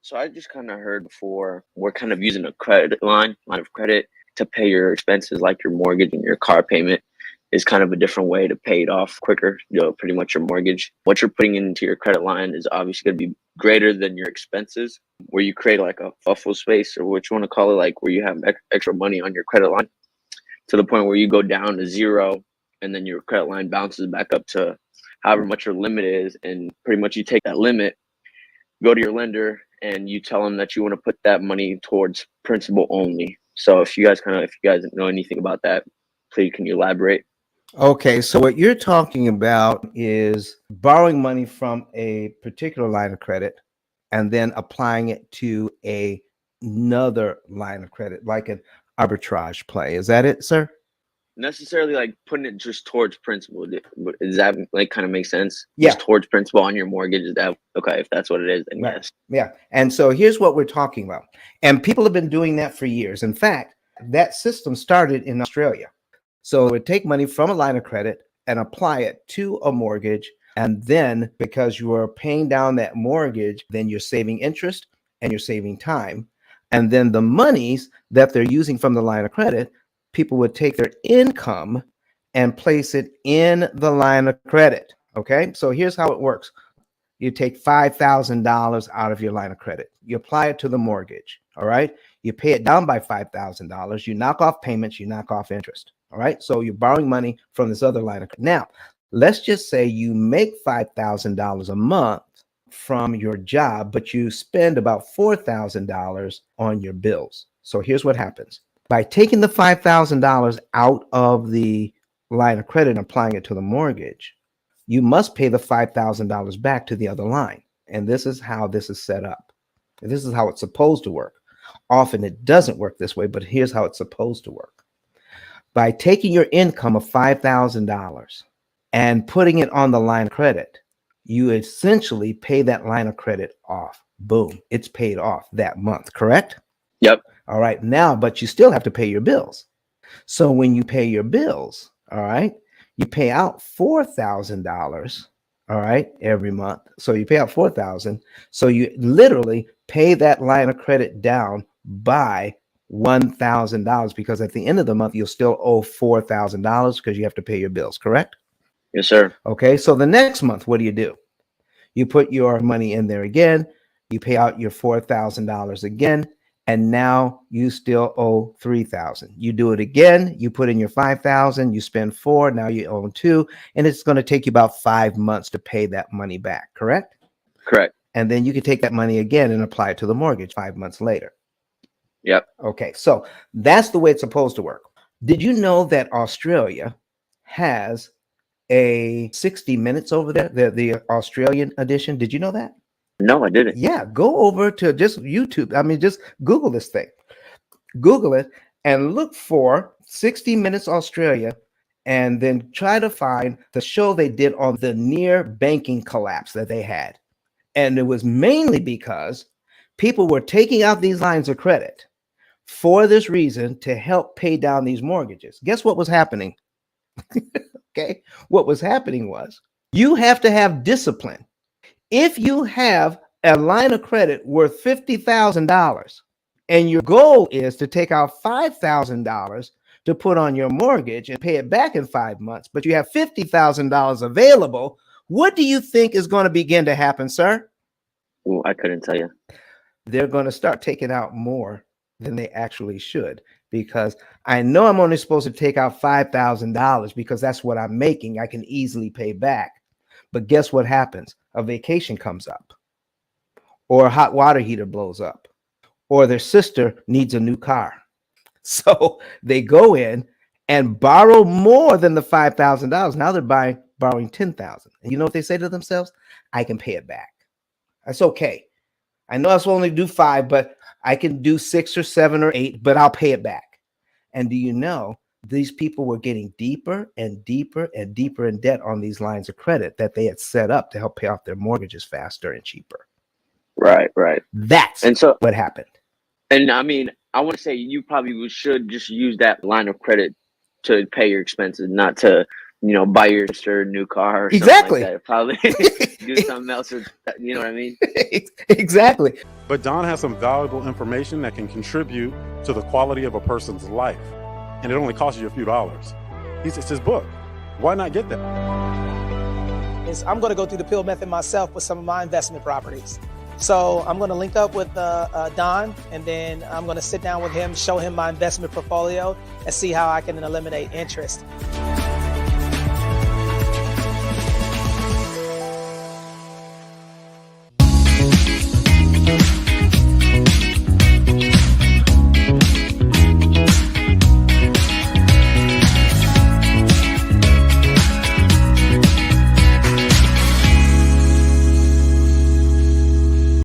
So I just kind of heard before we're kind of using a credit line of credit to pay your expenses like your mortgage and your car payment is kind of a different way to pay it off quicker, pretty much your mortgage. What you're putting into your credit line is obviously going to be greater than your expenses, where you create like a buffer space or what you want to call it, like where you have extra money on your credit line to the point where you go down to zero and then your credit line bounces back up to however much your limit is. And pretty much you take that limit, go to your lender, and you tell them that you want to put that money towards principal only. So if you guys know anything about that, please can you elaborate? Okay, so what you're talking about is borrowing money from a particular line of credit and then applying it to another line of credit, like an arbitrage play. Is that it, sir? Necessarily like putting it just towards principal. Does that like kind of make sense? Yeah. Just towards principal on your mortgage. Is that okay? If that's what it is, then Right. yes. Yeah. And so here's what we're talking about. And people have been doing that for years. In fact, that system started in Australia. So it would take money from a line of credit and apply it to a mortgage. And then because you are paying down that mortgage, then you're saving interest and you're saving time. And then the monies that they're using from the line of credit, people would take their income and place it in the line of credit. Okay. So here's how it works. You take $5,000 out of your line of credit. You apply it to the mortgage. All right. You pay it down by $5,000. You knock off payments. You knock off interest. All right. So you're borrowing money from this other line of credit. Now, let's just say you make $5,000 a month from your job, but you spend about $4,000 on your bills. So here's what happens. By taking the $5,000 out of the line of credit and applying it to the mortgage, you must pay the $5,000 back to the other line. And this is how this is set up. And this is how it's supposed to work. Often it doesn't work this way, but here's how it's supposed to work. By taking your income of $5,000 and putting it on the line of credit, you essentially pay that line of credit off. Boom, it's paid off that month, correct? Yep. All right, now, but you still have to pay your bills. So when you pay your bills, all right, you pay out $4,000, all right, every month. So you pay out $4,000. So you literally pay that line of credit down by $1,000 because at the end of the month, you'll still owe $4,000 because you have to pay your bills, correct? Yes, sir. Okay, so the next month, what do? You put your money in there again, you pay out your $4,000 again, and now you still owe $3,000. You do it again, you put in your $5,000, you spend $4,000, now you owe $2,000, and it's going to take you about 5 months to pay that money back, correct? Correct. And then you can take that money again and apply it to the mortgage 5 months later. Yep. Okay, so that's the way it's supposed to work. Did you know that Australia has a 60 Minutes over there, the Australian edition? Did you know that? No, I didn't. Yeah, go over to just YouTube. I mean, just Google this thing. Google it and look for 60 Minutes Australia and then try to find the show they did on the near banking collapse that they had. And it was mainly because people were taking out these lines of credit for this reason to help pay down these mortgages. Guess what was happening? Okay, what was happening was you have to have discipline. If you have a line of credit worth $50,000 and your goal is to take out $5,000 to put on your mortgage and pay it back in 5 months, but you have $50,000 available, what do you think is going to begin to happen, sir? Well, I couldn't tell you. They're going to start taking out more than they actually should, because I know I'm only supposed to take out $5,000 because that's what I'm making. I can easily pay back. But guess what happens? A vacation comes up, or a hot water heater blows up, or their sister needs a new car. So they go in and borrow more than the $5,000. Now they're borrowing $10,000. And you know what they say to themselves? I can pay it back. That's okay. I know I was only do 5, but I can do 6 or 7 or 8, but I'll pay it back. And do you know, these people were getting deeper and deeper and deeper in debt on these lines of credit that they had set up to help pay off their mortgages faster and cheaper. Right. That's what happened. And I mean, I want to say you probably should just use that line of credit to pay your expenses, not to buy your sister a new car or Exactly. something like that. Probably do something else with that, you know what I mean? Exactly. But Don has some valuable information that can contribute to the quality of a person's life. And it only costs you a few dollars. It's his book. Why not get that? I'm going to go through the P.I.L.L method myself with some of my investment properties. So I'm going to link up with Don, and then I'm going to sit down with him, show him my investment portfolio, and see how I can eliminate interest.